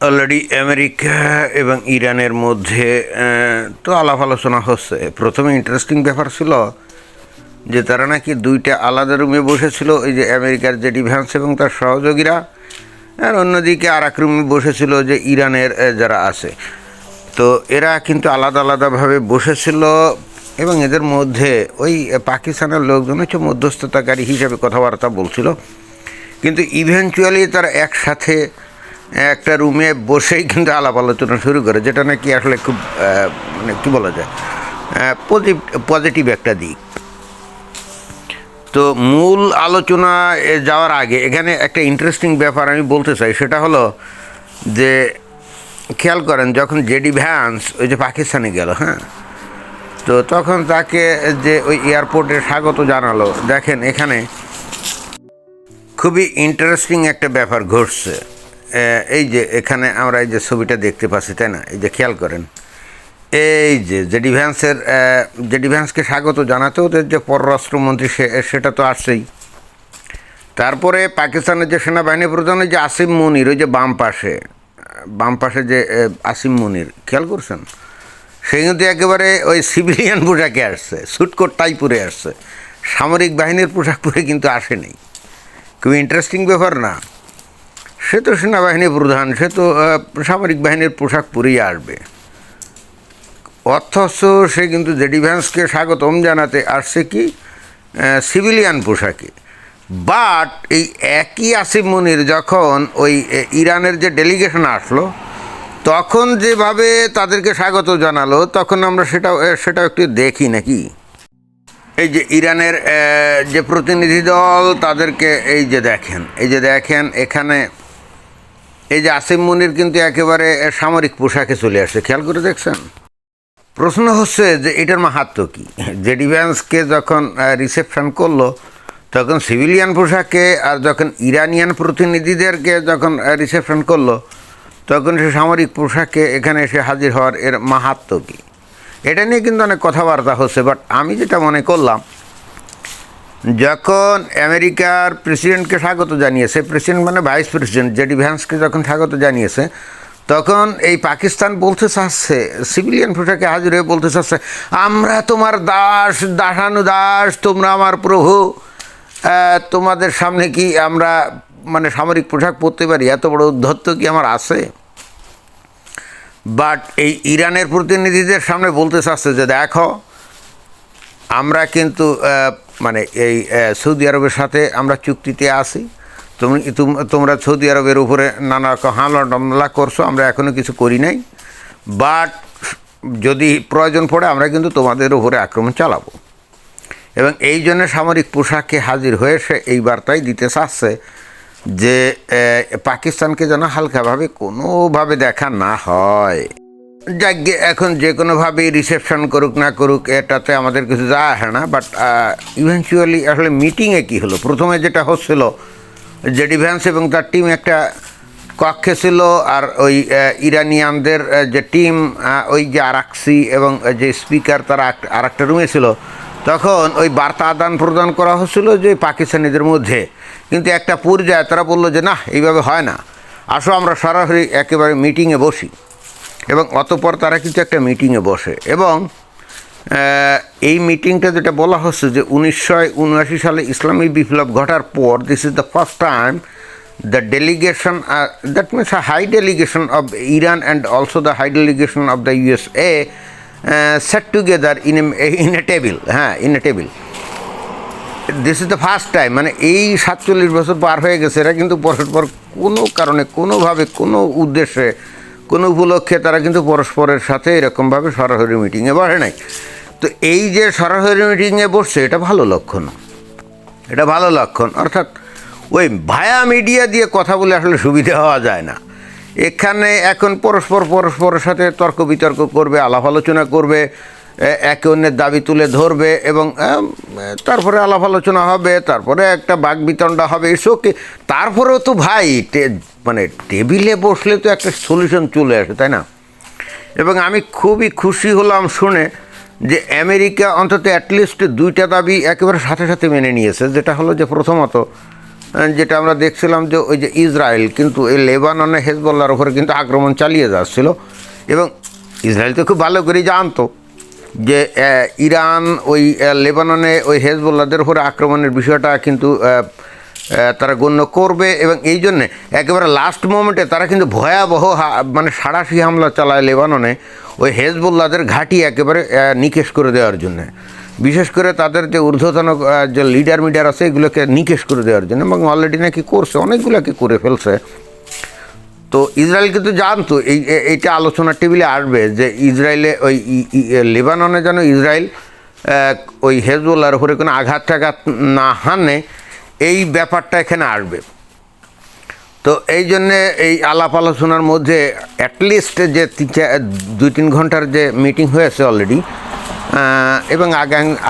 Already America এবং ইরানের মধ্যে তো আলাপ আলোচনা হচ্ছে। প্রথমে ইন্টারেস্টিং ব্যাপার ছিল যে তারা নাকি দুইটা আলাদা রুমে বসেছিল, ওই যে আমেরিকার জেডি ভ্যান্স এবং তার সহযোগীরা, আর অন্যদিকে আর এক রুমে বসেছিল যে ইরানের যারা আছে। তো এরা কিন্তু আলাদা আলাদাভাবে বসেছিল এবং এদের মধ্যে ওই পাকিস্তানের লোকজন হচ্ছে মধ্যস্থতাকারী হিসেবে কথাবার্তা বলছিল, কিন্তু ইভেনচুয়ালি তারা একসাথে একটা রুমে বসেই কিন্তু আলাপ আলোচনা শুরু করে, যেটা নাকি আসলে খুব মানে কী বলা যায় পজিটিভ একটা দিক। তো মূল আলোচনা যাওয়ার আগে এখানে একটা ইন্টারেস্টিং ব্যাপার আমি বলতে চাই, সেটা হলো যে খেয়াল করেন যখন জেডি ভ্যান্স ওই যে পাকিস্তানে গেল, হ্যাঁ, তো তখন তাকে যে ওই এয়ারপোর্টে স্বাগত জানালো, দেখেন এখানে খুবই ইন্টারেস্টিং একটা ব্যাপার ঘটছে। এই যে এখানে আমরা এই যে ছবিটা দেখতে পাচ্ছি, তাই না? এই যে খেয়াল করেন, এই যে জেডি ভ্যান্সকে স্বাগত জানাতে ওদের যে পররাষ্ট্রমন্ত্রী সেটা তো আসছেই। তারপরে পাকিস্তানের যে সেনাবাহিনী প্রধান ওই যে আসিম মুনির, ওই যে বাম পাশে যে আসিম মুনির, খেয়াল করছেন? সে কিন্তু একেবারে ওই সিভিলিয়ান পোশাকে আসছে, স্যুটকোট টাই পরে আসছে, সামরিক বাহিনীর পোশাক পরে কিন্তু আসেনি। খুব ইন্টারেস্টিং ব্যাপার না? সে তো সেনাবাহিনী প্রধান, সে তো সামরিক বাহিনীর পোশাক পরেই আসবে, অথচ সে কিন্তু জেডি ভ্যান্সকে স্বাগতম জানাতে আসছে কি সিভিলিয়ান পোশাকে। বাট এই একই আসিম মুনির যখন ওই ইরানের যে ডেলিগেশন আসলো, তখন যেভাবে তাদেরকে স্বাগত জানালো, তখন আমরা সেটাও একটু দেখি নাকি। এই যে ইরানের যে প্রতিনিধি দল, তাদেরকে এই যে দেখেন এখানে এই যে আসিম মুনির কিন্তু একেবারে সামরিক পোশাকে চলে আসছে, খেয়াল করে দেখছেন? প্রশ্ন হচ্ছে যে এটার মাহাত্ম্য কী? জেডি ভ্যান্সকে যখন রিসেপশন করলো তখন সিভিলিয়ান পোশাকে, আর যখন ইরানিয়ান প্রতিনিধিদেরকে যখন রিসেপশন করলো তখন সে সামরিক পোশাকে এখানে এসে হাজির হওয়ার এর মাহাত্ম্য কী? এটা নিয়ে কিন্তু অনেক কথাবার্তা হচ্ছে। বাট আমি যেটা মনে করলাম, যখন আমেরিকার প্রেসিডেন্টকে স্বাগত জানিয়েছে, প্রেসিডেন্ট মানে ভাইস প্রেসিডেন্ট, জেডি ভ্যান্সকে যখন স্বাগত জানিয়েছে, তখন এই পাকিস্তান বলতে চাচ্ছে, সিভিলিয়ান পোশাকে হাজির হয়ে বলতে চাচ্ছে, আমরা তোমার দাসানুদাস, তোমরা আমার প্রভু, তোমাদের সামনে কি আমরা মানে সামরিক পোশাক পরতে পারি? এত বড় উদ্ধত্ত কি আমার আছে? বাট এই ইরানের প্রতিনিধিদের সামনে বলতে চাচ্ছে যে দেখো, আমরা কিন্তু মানে এই সৌদি আরবের সাথে আমরা চুক্তিতে আছি, তোমরা সৌদি আরবের উপরে নানা রকম হামলা করছো, আমরা এখনও কিছু করি নাই, বাট যদি প্রয়োজন পড়ে আমরা কিন্তু তোমাদের উপরে আক্রমণ চালাবো। এবং এই জন্য সামরিক পোশাকে হাজির হয়ে সে এই বার্তাই দিতে চাচ্ছে যে পাকিস্তানকে যেন হালকাভাবে কোনোভাবে দেখা না হয়। যাকে এখন যে কোনোভাবেই রিসেপশন করুক না করুক, এটাতে আমাদের কিছু যায় আসে না। বাট ইভেনচুয়ালি আসলে মিটিংয়ে কী হলো, প্রথমে যেটা হচ্ছিল, জেডি ভ্যান্স এবং তার টিম একটা কক্ষে ছিল, আর ওই ইরানিয়ানদের যে টিম, ওই যে আরাকসি এবং যে স্পিকার, তারা আর একটা রুমে ছিল। তখন ওই বার্তা আদান প্রদান করা হচ্ছিল যে পাকিস্তানিদের মধ্যে, কিন্তু একটা পর্যায়ে তারা বললো যে না, এইভাবে হয় না, আসো আমরা সরাসরি একেবারে মিটিংয়ে বসি। এবং অতঃপর তারা কিন্তু একটা মিটিংয়ে বসে, এবং এই মিটিংটা যেটা বলা হচ্ছে যে 1979 সালে ইসলামী বিপ্লব ঘটার পর, this is the first time the delegation, that means a high delegation of Iran and also the high delegation of the USA sat together in a table, in a table. This is the first time, মানে এই 47 বছর পার হয়ে গেছে, এরা কিন্তু পরস্পর কোনো কারণে, কোনোভাবে, কোনো উদ্দেশ্যে, কোনো উপলক্ষে তারা কিন্তু পরস্পরের সাথে এরকমভাবে সরাসরি মিটিংয়ে বসে নাই। তো এই যে সরাসরি মিটিংয়ে বসছে, এটা ভালো লক্ষণ। অর্থাৎ ওই ভায়া মিডিয়া দিয়ে কথা বলে আসলে সুবিধা হওয়া যায় না। এখানে এখন পরস্পরের সাথে তর্ক বিতর্ক করবে, আলাপ আলোচনা করবে, একে অন্যের দাবি তুলে ধরবে, এবং তারপরে আলাপ আলোচনা হবে, তারপরে একটা বাকবিতণ্ডা হবে, ওকে। তারপরেও তো ভাই মানে টেবিলে বসলে তো একটা সলিউশন চলে আসে, তাই না? এবং আমি খুবই খুশি হলাম শুনে যে আমেরিকা অন্তত অ্যাটলিস্ট দুইটা দাবি একেবারে সাথে সাথে মেনে নিয়েছে, যেটা হলো যে প্রথমত যেটা আমরা দেখছিলাম যে ওই যে ইসরায়েল কিন্তু এই লেবাননে হেজবুল্লাহর উপরে কিন্তু আক্রমণ চালিয়ে যাচ্ছিল, এবং ইসরায়েল তো খুব ভালো করেই জানতো যে ইরান ওই লেবাননে ওই হেজবুল্লাহদের উপরে আক্রমণের বিষয়টা কিন্তু তারা গণ্য করবে, এবং এই জন্যে একেবারে লাস্ট মোমেন্টে তারা কিন্তু ভয়াবহ মানে সাঁড়াশি হামলা চালায় লেবাননে ওই হেজবুল্লাহদের ঘাঁটি একেবারে নিকেশ করে দেওয়ার জন্যে, বিশেষ করে তাদের যে ঊর্ধ্বতন যে লিডার আছে এগুলোকে নিকেশ করে দেওয়ার জন্য, এবং অলরেডি নাকি করছে, অনেকগুলোকে করে ফেলছে। তো ইসরায়েল কিন্তু জানতো এইটা আলোচনার টেবিলে আসবে যে ইসরায়েলে ওই লেবাননে যেন ইসরায়েল ওই হেজবুল্লাহর উপরে কোনো আঘাত টাঘাত না হানে, এই ব্যাপারটা এখানে আসবে। তো এই জন্যে এই আলাপ আলোচনার মধ্যে অ্যাটলিস্ট যে 2-3 ঘন্টার যে মিটিং হয়েছে অলরেডি, এবং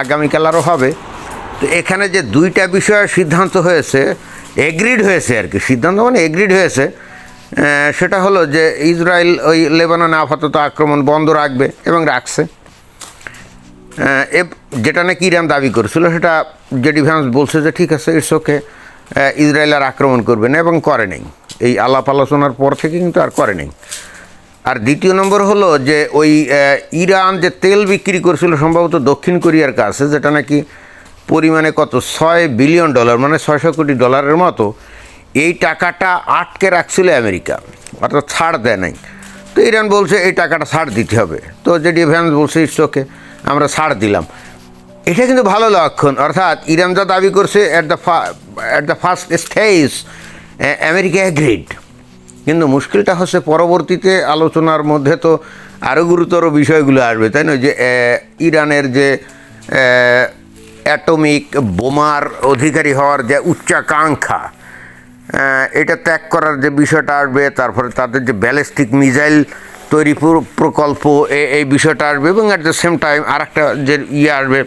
আগামীকাল আরও হবে। তো এখানে যে 2টা বিষয়ে সিদ্ধান্ত হয়েছে, এগ্রিড হয়েছে আর কি, সিদ্ধান্ত মানে এগ্রিড হয়েছে, সেটা হলো যে ইসরায়েল ওই লেবাননে আপাতত আক্রমণ বন্ধ রাখবে, এবং রাখছে। যেটা নাকি ইরান দাবি করেছিল, সেটা জেডি ভ্যান্স বলছে যে ঠিক আছে, ইটস ওকে, ইসরায়েল আর আক্রমণ করবে না, এবং করে নেই। এই আলাপ আলোচনার পর থেকে কিন্তু আর করে নেই। আর দ্বিতীয় নম্বর হলো যে ওই ইরান যে তেল বিক্রি করেছিল সম্ভবত দক্ষিণ কোরিয়ার কাছে, যেটা নাকি পরিমাণে কত $6 বিলিয়ন, মানে $600 কোটি মতো, এই টাকাটা আটকে রাখছিল আমেরিকা, অর্থাৎ ছাড় দেয় নাই। তো ইরান বলছে এই টাকাটা ছাড় দিতে হবে। তো জেডি ভ্যান্স বলছে ইটস ওকে, আমরা ছাড় দিলাম। এটা কিন্তু ভালো লক্ষণ, অর্থাৎ ইরান যা দাবি করছে at the first stage America agreed. কিন্তু মুশকিলটা হচ্ছে পরবর্তীতে আলোচনার মধ্যে তো আরও গুরুতর বিষয়গুলো আসবে, তাই না? যে ইরানের যে অ্যাটমিক বোমার অধিকারী হওয়ার যে উচ্চাকাঙ্ক্ষা, এটা ত্যাগ করার যে বিষয়টা আসবে, তারপরে তাদের যে ব্যালিস্টিক মিসাইল তৈরি প্রকল্প, এই বিষয়টা আসবে, এবং অ্যাট দ্য সেম টাইম আর একটা যে আসবে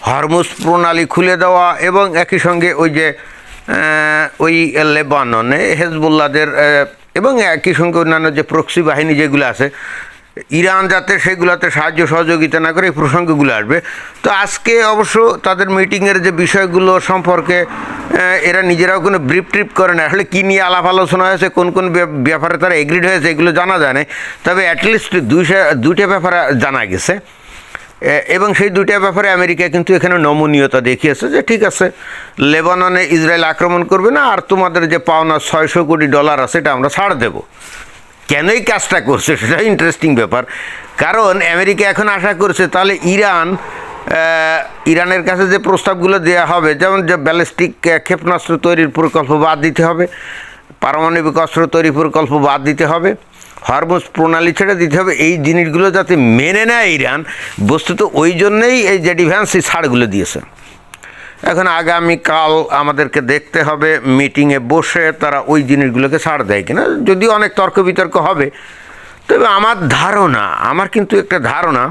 হরমুজ প্রণালী খুলে দেওয়া, এবং একই সঙ্গে ওই যে ওই লেবাননে হেজবুল্লাহদের এবং একই সঙ্গে অন্যান্য যে প্রক্সি বাহিনী যেগুলো আছে, ইরান যাতে সেগুলোতে সাহায্য সহযোগিতা না করে, এই প্রসঙ্গগুলো আসবে। তো আজকে অবশ্য তাদের মিটিংয়ের যে বিষয়গুলো সম্পর্কে এরা নিজেরাও কোনো ব্রিফ ট্রিপ করে না, আসলে কী নিয়ে আলাপ আলোচনা হয়েছে, কোন কোন ব্যাপারে তারা এগ্রিড হয়েছে, এগুলো জানা যায় না। তবে অ্যাটলিস্ট 2টা ব্যাপারে জানা গেছে, এবং সেই 2টা ব্যাপারে আমেরিকা কিন্তু এখানে নমনীয়তা দেখিয়েছে যে ঠিক আছে, লেবাননে ইসরায়েল আক্রমণ করবে না, আর তোমাদের যে পাওনা $600 কোটি আছে এটা আমরা ছাড় দেবো। কেন এই কাজটা করছে সেটা ইন্টারেস্টিং ব্যাপার, কারণ আমেরিকা এখন আশা করছে তাহলে ইরানের কাছে যে প্রস্তাবগুলো দেওয়া হবে, যেমন যে ব্যালিস্টিক ক্ষেপণাস্ত্র তৈরির প্রকল্প বাদ দিতে হবে, পারমাণবিক অস্ত্র তৈরির প্রকল্প বাদ দিতে হবে, হরমুজ প্রণালী ছেড়ে দিতে হবে, এই জিনিসগুলো যাতে মেনে নেয় ইরান, বস্তুত ওই জন্যেই এই জেডি ভ্যান্স এই ছাড়গুলো দিয়েছে। এখন আগামীকাল আমাদেরকে দেখতে হবে মিটিংয়ে বসে তারা ওই জিনিসগুলোকে ছাড় দেয় কিনা, যদিও অনেক তর্ক বিতর্ক হবে। তবে আমার কিন্তু একটা ধারণা,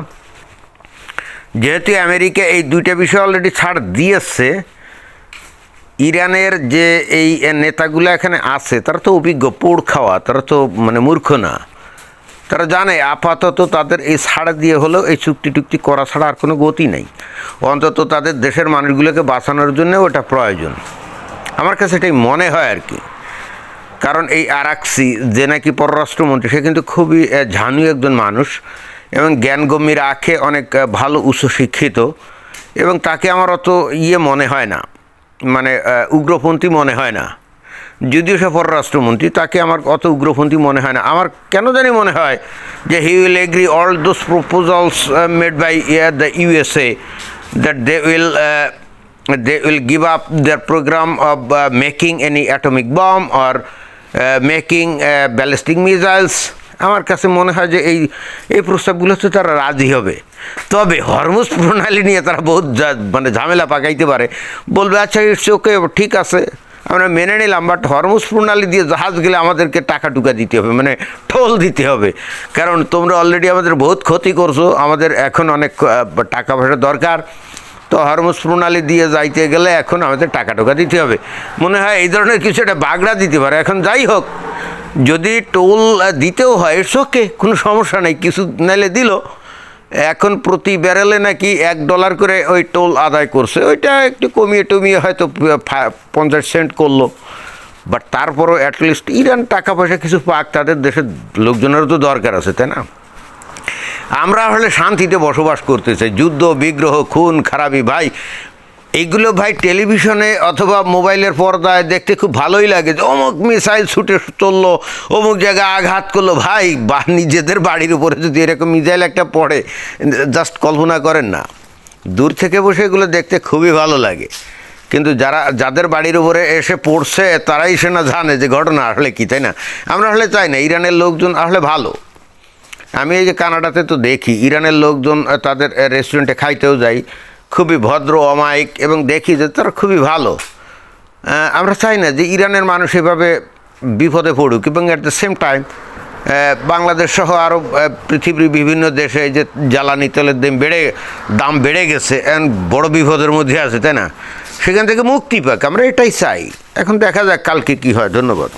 যেহেতু আমেরিকা এই 2টা বিষয় অলরেডি ছাড় দিয়েছে, ইরানের যে এই নেতাগুলো এখানে আছে তারা তো অভিজ্ঞ, পোড় খাওয়া, তারা তো মানে মূর্খ না, তারা জানে আপাতত তাদের এই ছাড় দিয়ে হলেও এই চুক্তি করা ছাড়া আর কোনো গতি নেই, অন্তত তাদের দেশের মানুষগুলোকে বাঁচানোর জন্য ওটা প্রয়োজন। আমার কাছে এটাই মনে হয় আর কি, কারণ এই আরাকসি যে নাকি পররাষ্ট্রমন্ত্রী, সে কিন্তু খুবই ঝানু একজন মানুষ, এবং জ্ঞানগম্যী রাখে, অনেক ভালো উচ্চশিক্ষিত, এবং তাকে আমার অত মনে হয় না, মানে উগ্রপন্থী মনে হয় না। যদিও সে পররাষ্ট্রমন্ত্রী, তাকে আমার অত উগ্রপন্থী মনে হয় না। আমার কেন জানি মনে হয় যে he will agree all those proposals made by the USA that they will give up their program of making any atomic bomb or making ballistic missiles. আমার কাছে মনে হয় যে এই প্রস্তাবগুলোতে তারা রাজি হবে। তবে হরমুজ প্রণালী নিয়ে তারা বহুত মানে ঝামেলা পাকাইতে পারে, বলবে আচ্ছা ইটস ওকে, ঠিক আছে আমরা মেনে নিলাম, বাট হরমুজ প্রণালী দিয়ে জাহাজ গেলে আমাদেরকে টাকা টুকা দিতে হবে, মানে টোল দিতে হবে, কারণ তোমরা অলরেডি আমাদের বহুত ক্ষতি করছো, আমাদের এখন অনেক টাকা পয়সা দরকার, তো হরমুজ প্রণালী দিয়ে যাইতে গেলে এখন আমাদের টাকা টুকা দিতে হবে। মনে হয় এই ধরনের কিছু একটা বাগড়া দিতে পারে। এখন যাই হোক, যদি টোল দিতেও হয় ইটস ওকে, কোনো সমস্যা নেই, কিছু নাইলে দিল, এখন প্রতি ব্যারেলে নাকি $1 করে ওই টোল আদায় করছে, ওইটা একটু কমিয়ে টমিয়ে হয়তো 50 সেন্ট করলো। বাট তারপরও অ্যাটলিস্ট ইরান টাকা পয়সা কিছু পাক, তাদের দেশের লোকজনেরও তো দরকার আছে, তাই না? আমরা হলে শান্তিতে বসবাস করতে চাই, যুদ্ধ বিগ্রহ খুন খারাপি ভাই এইগুলো ভাই টেলিভিশনে অথবা মোবাইলের পর্দায় দেখতে খুব ভালোই লাগে, যে অমুক মিসাইল ছুটে চললো, অমুক জায়গায় আঘাত করলো। ভাই বা নিজেদের বাড়ির উপরে যদি এরকম মিসাইল একটা পড়ে, জাস্ট কল্পনা করেন না। দূর থেকে বসে এগুলো দেখতে খুবই ভালো লাগে, কিন্তু যাদের বাড়ির উপরে এসে পড়ছে তারাই সে না জানে যে ঘটনা আসলে কী, তাই না? আমরা আসলে চাই না, ইরানের লোকজন আসলে ভালো। আমি এই যে কানাডাতে তো দেখি ইরানের লোকজন তাদের রেস্টুরেন্টে খাইতেও যাই, খুবই ভদ্র অমায়িক, এবং দেখি যে তারা খুবই ভালো। আমরা চাই না যে ইরানের মানুষ এভাবে বিপদে পড়ুক, এবং at the same time Bangladesh সহ আরও পৃথিবীর বিভিন্ন দেশে যে জ্বালানি তেলের দাম বেড়ে গেছে, বড় বিপদের মধ্যে আছে, তাই না? সেখান থেকে মুক্তি পাক, আমরা এটাই চাই। এখন দেখা যাক কালকে কী হয়। ধন্যবাদ।